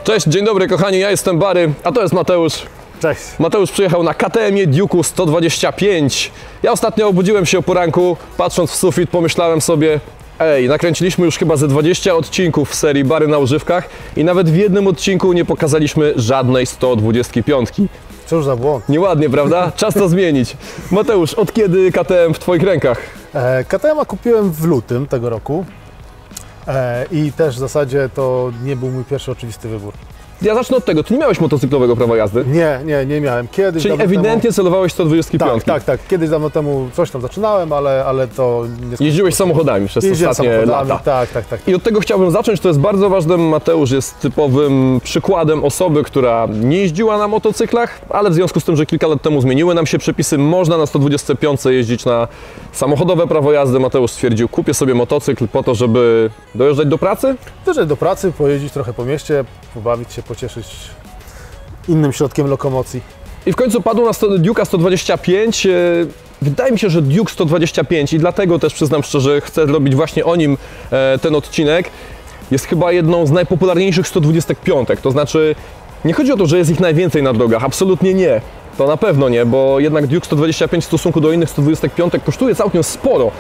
Cześć, dzień dobry kochani, ja jestem Bary, a to jest Mateusz. Cześć. Mateusz przyjechał na KTM-ie Duke'u 125. Ja ostatnio obudziłem się o poranku, patrząc w sufit pomyślałem sobie, nakręciliśmy już chyba ze 20 odcinków w serii Bary na używkach i nawet w jednym odcinku nie pokazaliśmy żadnej 125. Cóż za błąd. Nieładnie, prawda? Czas to zmienić. Mateusz, od kiedy KTM w Twoich rękach? KTM-a kupiłem w lutym tego roku i też w zasadzie to nie był mój pierwszy oczywisty wybór. Ja zacznę od tego, Ty nie miałeś motocyklowego prawa jazdy? Nie miałem. Kiedyś Czyli ewidentnie celowałeś 125. Tak. Kiedyś dawno temu coś tam zaczynałem, ale to nie... Jeździłeś samochodami przez ostatnie lata. Tak. I od tego chciałbym zacząć, to jest bardzo ważne. Mateusz jest typowym przykładem osoby, która nie jeździła na motocyklach, ale w związku z tym, że kilka lat temu zmieniły nam się przepisy, można na 125 jeździć na samochodowe prawo jazdy. Mateusz stwierdził, kupię sobie motocykl po to, żeby dojeżdżać do pracy? Dojeżdżać do pracy, pojeździć trochę po mieście, pobawić się, pocieszyć innym środkiem lokomocji. I w końcu padł na Duke'a 125. Wydaje mi się, że Duke 125 i dlatego też przyznam szczerze, chcę zrobić właśnie o nim ten odcinek. Jest chyba jedną z najpopularniejszych 125. To znaczy, nie chodzi o to, że jest ich najwięcej na drogach, absolutnie nie. To na pewno nie, bo jednak Duke 125 w stosunku do innych 125 kosztuje całkiem sporo.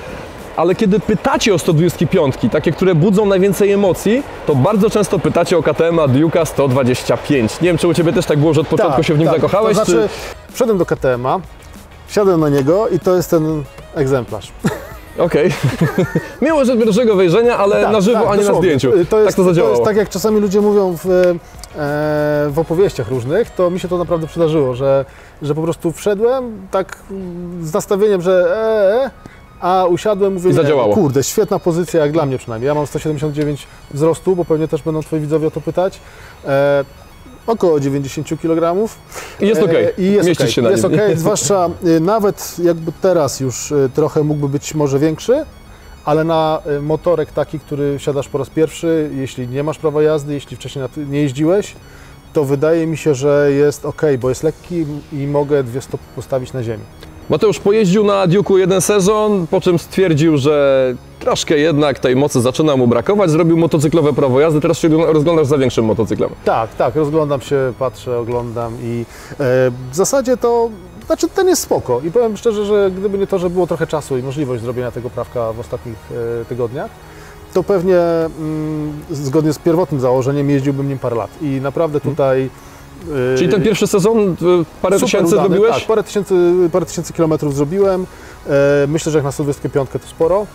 Ale kiedy pytacie o 125, takie, które budzą najwięcej emocji, to bardzo często pytacie o KTM-a Duke'a 125. Nie wiem, czy u Ciebie też tak było, że od początku się w nim zakochałeś? To znaczy, wszedłem do KTM-a, wsiadłem na niego i to jest ten egzemplarz. Okej. Miło, że pierwszego wejrzenia, ale na żywo, a nie na zdjęciu. Tak to zadziałało. To jest tak, jak czasami ludzie mówią w opowieściach różnych, to mi się to naprawdę przydarzyło, że po prostu wszedłem tak z nastawieniem, że a usiadłem, mówię, zadziałało. Kurde, świetna pozycja, jak dla mnie przynajmniej. Ja mam 179 wzrostu, bo pewnie też będą Twoi widzowie o to pytać. Około 90 kg. I jest okej. Mieścisz się na nim. Jest okej, zwłaszcza nawet jakby teraz już trochę mógłby być może większy, ale na motorek taki, który wsiadasz po raz pierwszy, jeśli nie masz prawa jazdy, jeśli wcześniej nie jeździłeś, to wydaje mi się, że jest okej, bo jest lekki i mogę 2 stopy postawić na ziemi. Mateusz pojeździł na Duke'u jeden sezon, po czym stwierdził, że troszkę jednak tej mocy zaczyna mu brakować, zrobił motocyklowe prawo jazdy, teraz się rozglądasz za większym motocyklem. Tak, rozglądam się, patrzę, oglądam i w zasadzie to, znaczy ten jest spoko i powiem szczerze, że gdyby nie to, że było trochę czasu i możliwość zrobienia tego prawka w ostatnich tygodniach, to pewnie zgodnie z pierwotnym założeniem jeździłbym nim parę lat i naprawdę tutaj... Czyli ten pierwszy sezon parę tysięcy zrobiłeś? Tak, parę tysięcy kilometrów zrobiłem. Myślę, że jak na 125 to sporo.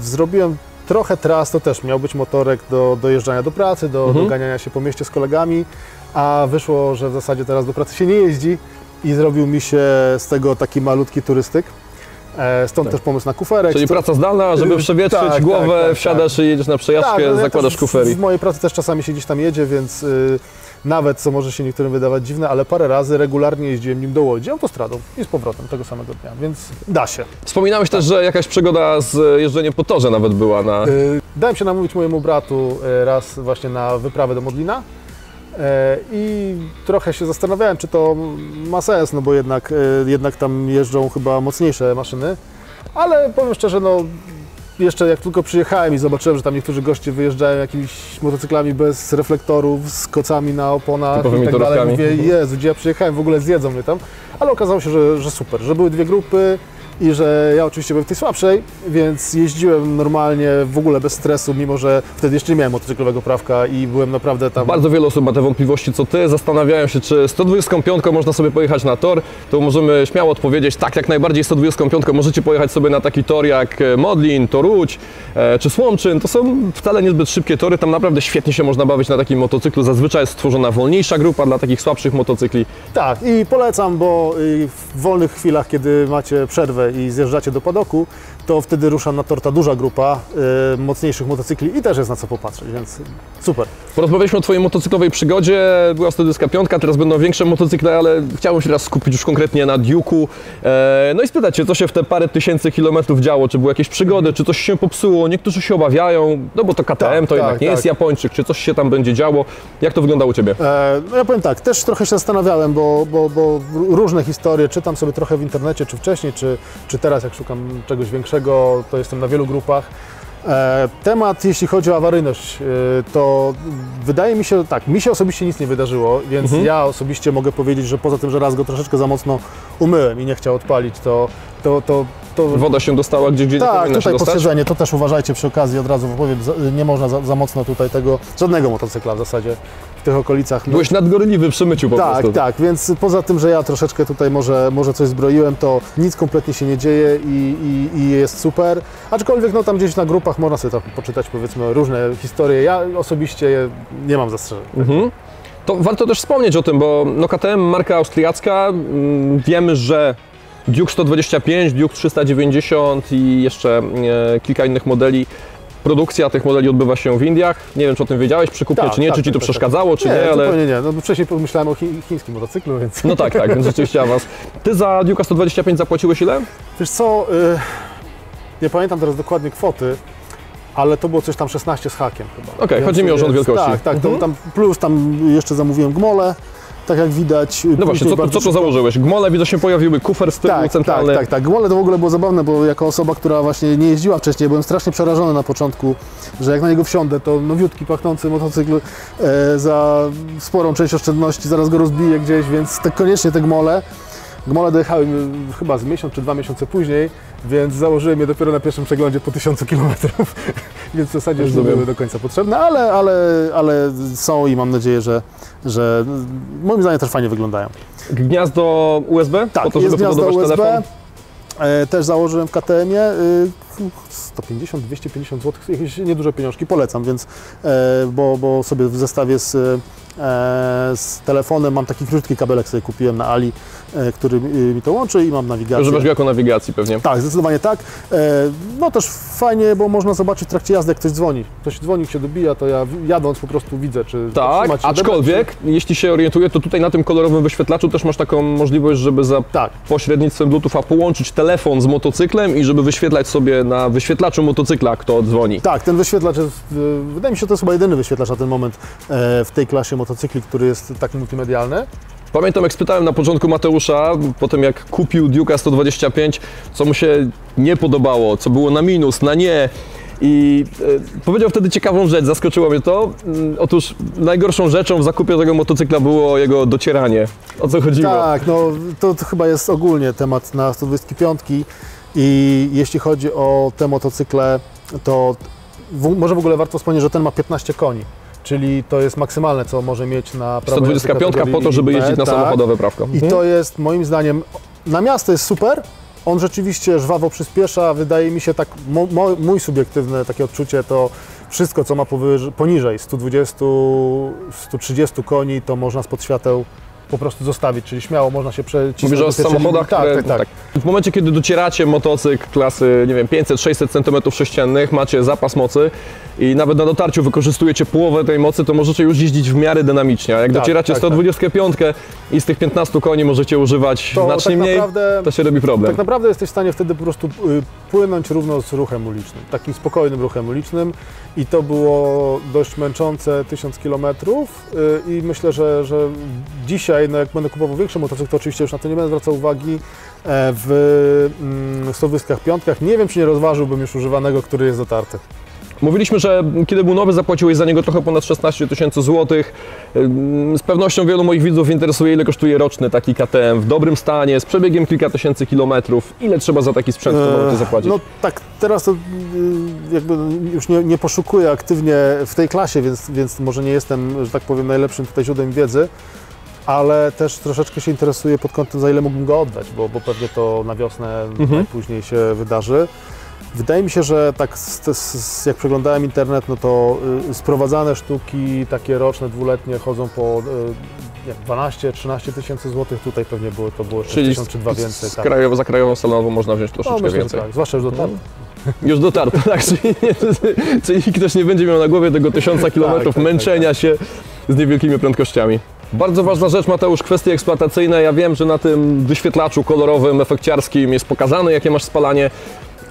Zrobiłem trochę tras, to też miał być motorek do dojeżdżania do pracy, do ganiania się po mieście z kolegami, a wyszło, że w zasadzie teraz do pracy się nie jeździ i zrobił mi się z tego taki malutki turystyk. Stąd też pomysł na kuferek. Czyli praca zdalna, żeby przewietrzyć głowę, wsiadasz i jedziesz na przejażdżkę, zakładasz kuferik. W mojej pracy też czasami się gdzieś tam jedzie, więc nawet, co może się niektórym wydawać dziwne, ale parę razy regularnie jeździłem nim do Łodzi autostradą i z powrotem tego samego dnia, więc da się. Wspominałeś też, że jakaś przygoda z jeżdżeniem po torze nawet była na... Dałem się namówić mojemu bratu raz właśnie na wyprawę do Modlina i trochę się zastanawiałem, czy to ma sens, no bo jednak tam jeżdżą chyba mocniejsze maszyny, ale powiem szczerze, no jeszcze jak tylko przyjechałem i zobaczyłem, że tam niektórzy goście wyjeżdżają jakimiś motocyklami bez reflektorów, z kocami na oponach i tak dalej, mówię, Jezu, gdzie ja przyjechałem, w ogóle zjedzą mnie tam, ale okazało się, że super, że były 2 grupy i że ja oczywiście byłem w tej słabszej, więc jeździłem normalnie, w ogóle bez stresu, mimo że wtedy jeszcze nie miałem motocyklowego prawka i byłem naprawdę tam... Bardzo wiele osób ma te wątpliwości co Ty, zastanawiają się, czy 125 można sobie pojechać na tor, to możemy śmiało odpowiedzieć, tak, jak najbardziej 125 możecie pojechać sobie na taki tor jak Modlin, Toruć czy Słomczyn, to są wcale niezbyt szybkie tory, tam naprawdę świetnie się można bawić na takim motocyklu, zazwyczaj jest stworzona wolniejsza grupa dla takich słabszych motocykli. Tak i polecam, bo w wolnych chwilach, kiedy macie przerwę i zjeżdżacie do padoku, to wtedy rusza na tor ta duża grupa mocniejszych motocykli i też jest na co popatrzeć, więc super. Porozmawialiśmy o Twojej motocyklowej przygodzie, była 125, teraz będą większe motocykle, ale chciałbym się teraz skupić już konkretnie na Duke'u. No i spytać Cię, co się w te parę tysięcy kilometrów działo, czy były jakieś przygody, czy coś się popsuło, niektórzy się obawiają, no bo to KTM, to jednak nie jest Japończyk, czy coś się tam będzie działo. Jak to wygląda u Ciebie? No ja powiem tak, też trochę się zastanawiałem, bo różne historie czytam sobie trochę w internecie, czy wcześniej, czy teraz jak szukam czegoś większego, to jestem na wielu grupach. Temat, jeśli chodzi o awaryjność, to wydaje mi się, tak, mi się osobiście nic nie wydarzyło, więc ja osobiście mogę powiedzieć, że poza tym, że raz go troszeczkę za mocno umyłem i nie chciał odpalić, to Woda się dostała gdzieś nie powinna się tutaj dostać? poszerzenie, to też uważajcie przy okazji, od razu powiem, nie można za mocno tutaj tego, żadnego motocykla w zasadzie w tych okolicach. Byłeś nadgorliwy przy myciu po prostu. Tak, więc poza tym, że ja troszeczkę tutaj może coś zbroiłem, to nic kompletnie się nie dzieje i jest super. Aczkolwiek no tam gdzieś na grupach można sobie poczytać powiedzmy różne historie. Ja osobiście nie mam zastrzeżeń. To warto też wspomnieć o tym, bo no KTM marka austriacka, wiemy, że Duke 125, Duke 390 i jeszcze kilka innych modeli. Produkcja tych modeli odbywa się w Indiach. Nie wiem, czy o tym wiedziałeś przy kupnie, czy nie, czy Ci to przeszkadzało, czy nie, ale... zupełnie nie. No, wcześniej pomyślałem o chińskim motocyklu, więc... No tak, więc rzeczywiście awans. Ty za Duke'a 125 zapłaciłeś ile? Wiesz co, nie pamiętam teraz dokładnie kwoty, ale to było coś tam 16 z hakiem chyba. Okej, chodzi mi o rząd wielkości. Tak, tam plus tam jeszcze zamówiłem gmole, tak jak widać. No właśnie, co to założyłeś? Gmole widzę się pojawiły, kufer z tyłu centralny. Tak. Gmole to w ogóle było zabawne, bo jako osoba, która właśnie nie jeździła wcześniej, byłem strasznie przerażony na początku, że jak na niego wsiądę, to nowiutki, pachnący motocykl za sporą część oszczędności zaraz go rozbije gdzieś, więc koniecznie te gmole. Gmole dojechały chyba z miesiąc czy 2 miesiące później, więc założyłem je dopiero na pierwszym przeglądzie po 1000 km, więc w zasadzie już nie były do końca potrzebne, ale są i mam nadzieję, że moim zdaniem też fajnie wyglądają. Gniazdo USB? Tak, po to, jest żeby gniazdo pobudować USB. telefon? Też założyłem w KTM-ie. 150-250 zł, jakieś nieduże pieniążki, polecam, więc, bo sobie w zestawie z telefonem mam taki krótki kabelek, sobie kupiłem na Ali, który mi to łączy i mam nawigację. Używasz go jako nawigacji pewnie. Tak, zdecydowanie tak. No też fajnie, bo można zobaczyć w trakcie jazdy, jak ktoś dzwoni. Ktoś dzwoni, się dobija, to ja jadąc po prostu widzę, czy tak, aczkolwiek, jeśli się orientuję, to tutaj na tym kolorowym wyświetlaczu też masz taką możliwość, żeby za pośrednictwem Bluetootha połączyć telefon z motocyklem i żeby wyświetlać sobie na wyświetlaczu motocykla, kto dzwoni. Tak, ten wyświetlacz jest, wydaje mi się, to jest chyba jedyny wyświetlacz na ten moment w tej klasie motocykli, który jest tak multimedialny. Pamiętam, jak spytałem na początku Mateusza, po tym jak kupił Duke'a 125, co mu się nie podobało, co było na minus, na nie. I powiedział wtedy ciekawą rzecz, zaskoczyło mnie to. Otóż najgorszą rzeczą w zakupie tego motocykla było jego docieranie. O co chodziło? Tak, no to chyba jest ogólnie temat na 125 i jeśli chodzi o te motocykle, to może w ogóle warto wspomnieć, że ten ma 15 koni. Czyli to jest maksymalne, co może mieć na prawo 125 po to, żeby jeździć na samochodowe prawko. I to jest moim zdaniem, na miasto jest super, on rzeczywiście żwawo przyspiesza, wydaje mi się tak, mój subiektywne takie odczucie to wszystko, co ma poniżej 120-130 koni, to można spod świateł po prostu zostawić, czyli śmiało można się przecisnąć. Mówisz o samochodach, które, tak. W momencie, kiedy docieracie motocykl klasy, nie wiem, 500-600 cm3, macie zapas mocy i nawet na dotarciu wykorzystujecie połowę tej mocy, to możecie już jeździć w miarę dynamicznie. A jak docieracie 125 i z tych 15 koni możecie używać znacznie tak mniej, naprawdę, to się robi problem. Tak naprawdę jesteś w stanie wtedy po prostu płynąć równo z ruchem ulicznym, takim spokojnym ruchem ulicznym i to było dość męczące 1000 km i myślę, że dzisiaj, no jak będę kupował większy motocykl, to oczywiście już na to nie będę zwracał uwagi. W 125 nie wiem, czy nie rozważyłbym już używanego, który jest dotarty. Mówiliśmy, że kiedy był nowy, zapłaciłeś za niego trochę ponad 16 000 złotych. Z pewnością wielu moich widzów interesuje, ile kosztuje roczny taki KTM w dobrym stanie, z przebiegiem kilka tysięcy kilometrów. Ile trzeba za taki sprzęt w tym momencie zapłacić? No tak, teraz to jakby już nie poszukuję aktywnie w tej klasie, więc może nie jestem, że tak powiem, najlepszym tutaj źródłem wiedzy. Ale też troszeczkę się interesuję pod kątem, za ile mógłbym go oddać, bo pewnie to na wiosnę najpóźniej się wydarzy. Wydaje mi się, że tak jak przeglądałem internet, no to sprowadzane sztuki takie roczne, dwuletnie chodzą po 12-13 tysięcy złotych. Tutaj pewnie to było 6 tysięcy czy 2 więcej. Tak. Za krajową salonową można wziąć troszeczkę myślę, więcej. Tak, zwłaszcza już dotarto. Już dotarto, tak, czyli ktoś nie będzie miał na głowie tego 1000 kilometrów męczenia się z niewielkimi prędkościami. Bardzo ważna rzecz, Mateusz, kwestie eksploatacyjne. Ja wiem, że na tym wyświetlaczu kolorowym, efekciarskim jest pokazane, jakie masz spalanie,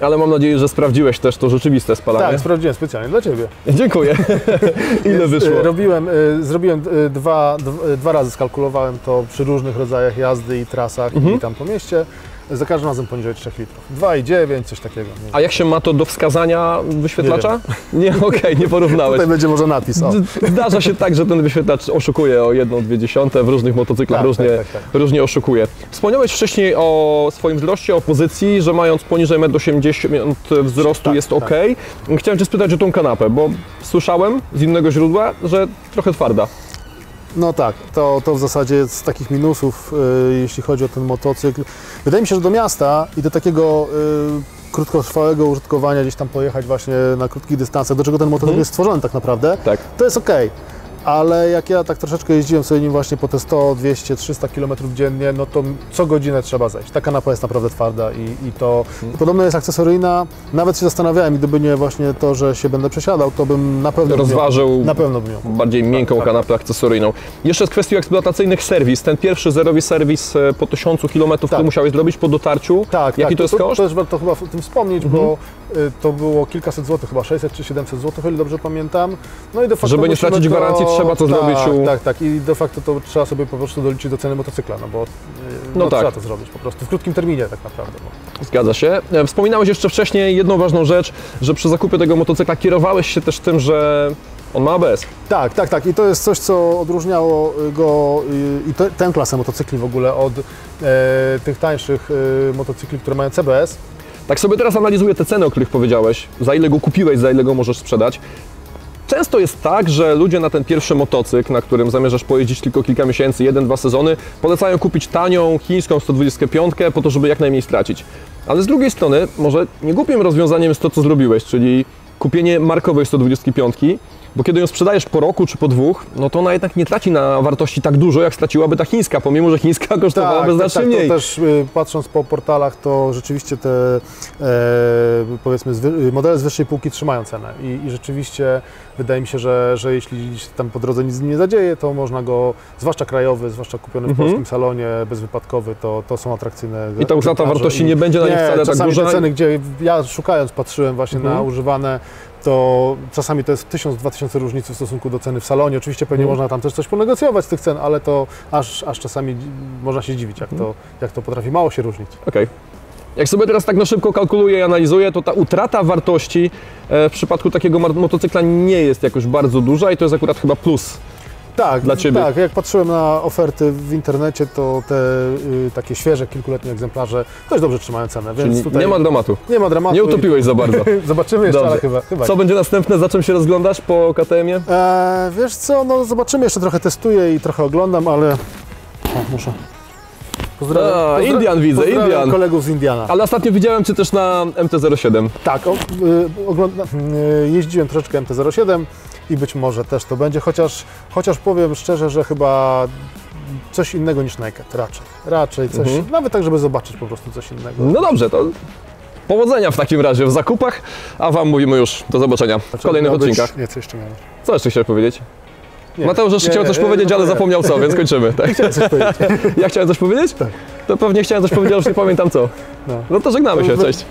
ale mam nadzieję, że sprawdziłeś też to rzeczywiste spalanie. Tak, sprawdziłem specjalnie dla Ciebie. Dziękuję. Ile wyszło? Zrobiłem dwa razy, skalkulowałem to przy różnych rodzajach jazdy i trasach i tam po mieście. za każdym razem poniżej 3 litrów. 2,9, coś takiego. Nie. A jak się ma to do wskazania wyświetlacza? Nie, okej, nie porównałeś. Tutaj będzie może napis. O. Zdarza się tak, że ten wyświetlacz oszukuje o 1,2, w różnych motocyklach Tak. różnie oszukuje. Wspomniałeś wcześniej o swoim wzroście, o pozycji, że mając poniżej 1,80 m wzrostu Tak, jest tak. ok. Chciałem Cię spytać o tą kanapę, bo słyszałem z innego źródła, że trochę twarda. No tak, to w zasadzie z takich minusów, jeśli chodzi o ten motocykl. Wydaje mi się, że do miasta i do takiego krótkotrwałego użytkowania, gdzieś tam pojechać właśnie na krótkich dystansach, do czego ten motocykl jest stworzony tak naprawdę, Tak. to jest okej. Ale jak ja tak troszeczkę jeździłem sobie nim właśnie po te 100, 200, 300 km dziennie, no to co godzinę trzeba zejść. Ta kanapa jest naprawdę twarda i to podobno jest akcesoryjna. Nawet się zastanawiałem, gdyby nie właśnie to, że się będę przesiadał, to bym na pewno Rozważył na pewno bym ją. bardziej miękką tak. kanapę akcesoryjną. Jeszcze z kwestii eksploatacyjnych serwis. Ten pierwszy zerowy serwis po 1000 km, który musiałeś zrobić po dotarciu. Tak, Jaki to jest koszt? To też warto chyba o tym wspomnieć, bo to było kilkaset złotych, chyba 600 czy 700 zł, o ile dobrze pamiętam. No i de facto Żeby nie musimy stracić gwarancji, trzeba to zrobić u... Tak. I de facto to trzeba sobie po prostu doliczyć do ceny motocykla, no bo tak. trzeba to zrobić po prostu w krótkim terminie tak naprawdę. No. Zgadza się. Wspominałeś jeszcze wcześniej jedną ważną rzecz, że przy zakupie tego motocykla kierowałeś się też tym, że on ma ABS. Tak. I to jest coś, co odróżniało go i tę klasę motocykli w ogóle od tych tańszych motocykli, które mają CBS. Tak sobie teraz analizuję te ceny, o których powiedziałeś, za ile go kupiłeś, za ile go możesz sprzedać. Często jest tak, że ludzie na ten pierwszy motocykl, na którym zamierzasz pojeździć tylko kilka miesięcy, 1-2 sezony, polecają kupić tanią chińską 125 po to, żeby jak najmniej stracić. Ale z drugiej strony, może nie głupim rozwiązaniem jest to, co zrobiłeś, czyli kupienie markowej 125, bo kiedy ją sprzedajesz po roku czy po 2, no to ona jednak nie traci na wartości tak dużo, jak straciłaby ta chińska, pomimo że chińska kosztowałaby znacznie mniej. To też patrząc po portalach, to rzeczywiście te powiedzmy modele z wyższej półki trzymają cenę i rzeczywiście wydaje mi się, że jeśli się tam po drodze nic z nim nie zadzieje, to można go, zwłaszcza krajowy, zwłaszcza kupiony w polskim salonie, bezwypadkowy, to są atrakcyjne. I ta utrata wartości nie będzie na nich wcale tak duża. Te ceny, gdzie ja szukając patrzyłem właśnie na używane, to czasami to jest 1000-2000 różnicy w stosunku do ceny w salonie. Oczywiście pewnie można tam też coś ponegocjować z tych cen, ale to aż czasami można się dziwić, jak to potrafi mało się różnić. Okej. Jak sobie teraz tak na szybko kalkuluję i analizuję, to ta utrata wartości w przypadku takiego motocykla nie jest jakoś bardzo duża i to jest akurat chyba plus. Tak, dla Ciebie. Tak, jak patrzyłem na oferty w internecie, to te takie świeże, kilkuletnie egzemplarze dość dobrze trzymają cenę, więc Czyli tutaj nie ma dramatu. nie ma dramatu. Nie utopiłeś za bardzo. Zobaczymy jeszcze, Dobrze. ale chyba. Co będzie następne? Za czym się rozglądasz po KTM-ie? Wiesz co, no zobaczymy, jeszcze trochę testuję i trochę oglądam, ale muszę. Indian widzę, pozdrawiam Indian. kolegów z Indiana. Ale ostatnio widziałem Cię też na MT-07. Tak, jeździłem troszeczkę MT-07 i być może też to będzie, chociaż powiem szczerze, że chyba coś innego niż Naked, raczej coś, nawet tak, żeby zobaczyć po prostu coś innego. No dobrze, to powodzenia w takim razie w zakupach, a Wam mówimy już do zobaczenia w kolejnych odcinkach. Nie, co jeszcze miałem? Co jeszcze chciałeś powiedzieć? Nie, Mateusz jeszcze chciał coś powiedzieć, ale zapomniał co, więc kończymy. Tak? Chciałem coś powiedzieć. Ja chciałem coś powiedzieć? Tak. To pewnie chciałem coś powiedzieć, ale już nie pamiętam co. No to żegnamy się, cześć.